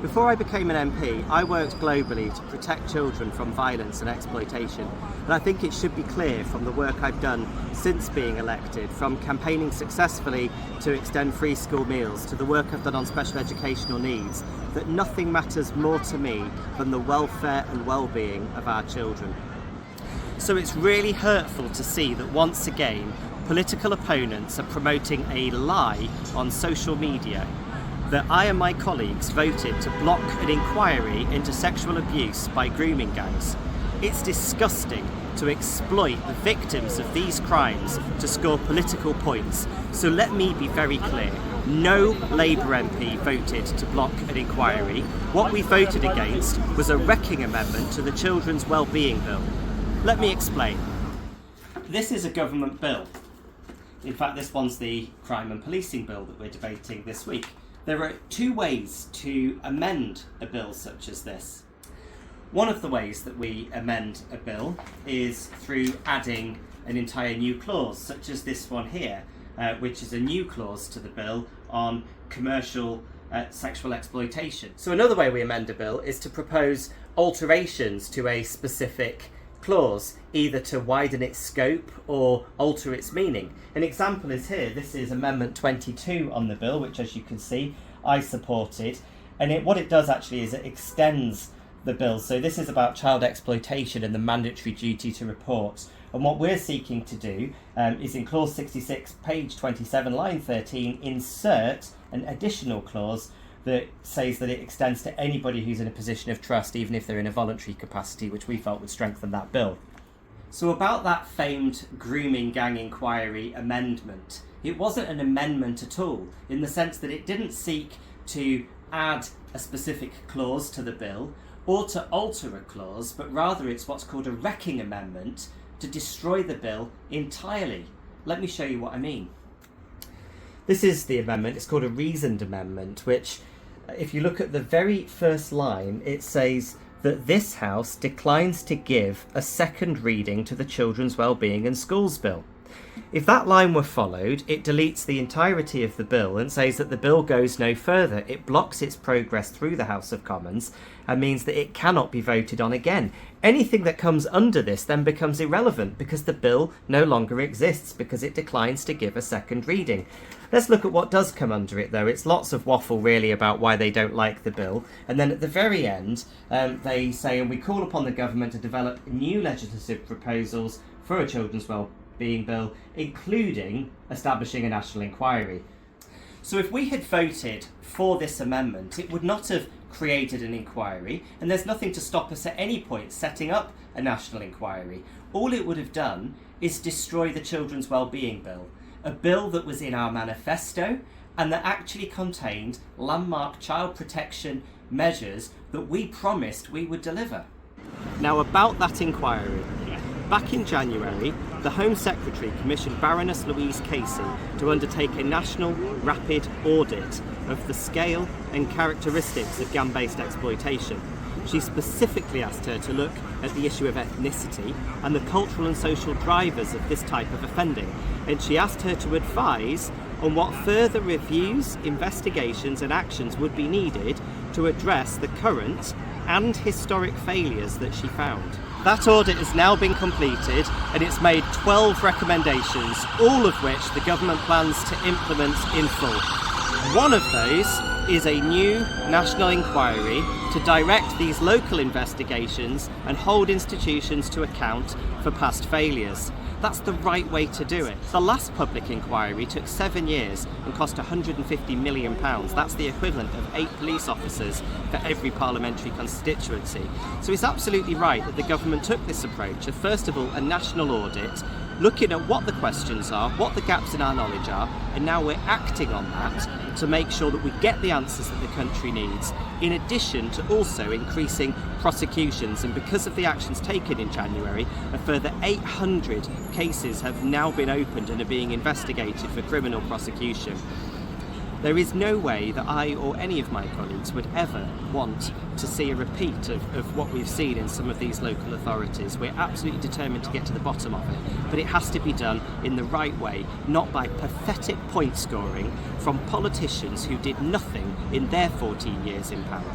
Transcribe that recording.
Before I became an MP, I worked globally to protect children from violence and exploitation. And I think it should be clear from the work I've done since being elected, from campaigning successfully to extend free school meals, to the work I've done on special educational needs, that nothing matters more to me than the welfare and well-being of our children. So it's really hurtful to see that once again, political opponents are promoting a lie on social media that I and my colleagues voted to block an inquiry into sexual abuse by grooming gangs. It's disgusting to exploit the victims of these crimes to score political points. So let me be very clear. No Labour MP voted to block an inquiry. What we voted against was a wrecking amendment to the Children's Wellbeing Bill. Let me explain. This is a government bill. In fact, this one's the Crime and Policing Bill that we're debating this week. There are two ways to amend a bill such as this. One of the ways that we amend a bill is through adding an entire new clause, such as this one here, which is a new clause to the bill on commercial sexual exploitation. So another way we amend a bill is to propose alterations to a specific clause, either to widen its scope or alter its meaning. An example is here. This is Amendment 22 on the bill, which, as you can see, I supported. And what it does actually is it extends the bill. So this is about child exploitation and the mandatory duty to report. And what we're seeking to do is in clause 66, page 27, line 13, insert an additional clause that says that it extends to anybody who's in a position of trust, even if they're in a voluntary capacity, which we felt would strengthen that bill. So about that famed grooming gang inquiry amendment, it wasn't an amendment at all, in the sense that it didn't seek to add a specific clause to the bill or to alter a clause, but rather it's what's called a wrecking amendment to destroy the bill entirely. Let me show you what I mean. This is the amendment. It's called a reasoned amendment, which, if you look at the very first line, it says that this House declines to give a second reading to the Children's Wellbeing and Schools Bill. If that line were followed, it deletes the entirety of the bill and says that the bill goes no further. It blocks its progress through the House of Commons and means that it cannot be voted on again. Anything that comes under this then becomes irrelevant because the bill no longer exists because it declines to give a second reading. Let's look at what does come under it, though. It's lots of waffle, really, about why they don't like the bill. And then at the very end, they say, and we call upon the government to develop new legislative proposals for a children's wellbeing bill, including establishing a national inquiry. So if we had voted for this amendment, it would not have created an inquiry, and there's nothing to stop us at any point setting up a national inquiry. All it would have done is destroy the Children's Wellbeing Bill, a bill that was in our manifesto and that actually contained landmark child protection measures that we promised we would deliver. Now about that inquiry. Back in January, the Home Secretary commissioned Baroness Louise Casey to undertake a national rapid audit of the scale and characteristics of gang-based exploitation. She specifically asked her to look at the issue of ethnicity and the cultural and social drivers of this type of offending, and she asked her to advise on what further reviews, investigations and actions would be needed to address the current and historic failures that she found. That audit has now been completed and it's made 12 recommendations, all of which the government plans to implement in full. One of those is a new national inquiry to direct these local investigations and hold institutions to account for past failures. That's the right way to do it. The last public inquiry took 7 years and cost £150 million. That's the equivalent of 8 police officers for every parliamentary constituency. So it's absolutely right that the government took this approach of, first of all, a national audit, looking at what the questions are, what the gaps in our knowledge are, and now we're acting on that to make sure that we get the answers that the country needs, in addition to also increasing prosecutions. And because of the actions taken in January, a further 800 cases have now been opened and are being investigated for criminal prosecution. There is no way that I or any of my colleagues would ever want to see a repeat of what we've seen in some of these local authorities. We're absolutely determined to get to the bottom of it, but it has to be done in the right way, not by pathetic point scoring from politicians who did nothing in their 14 years in power.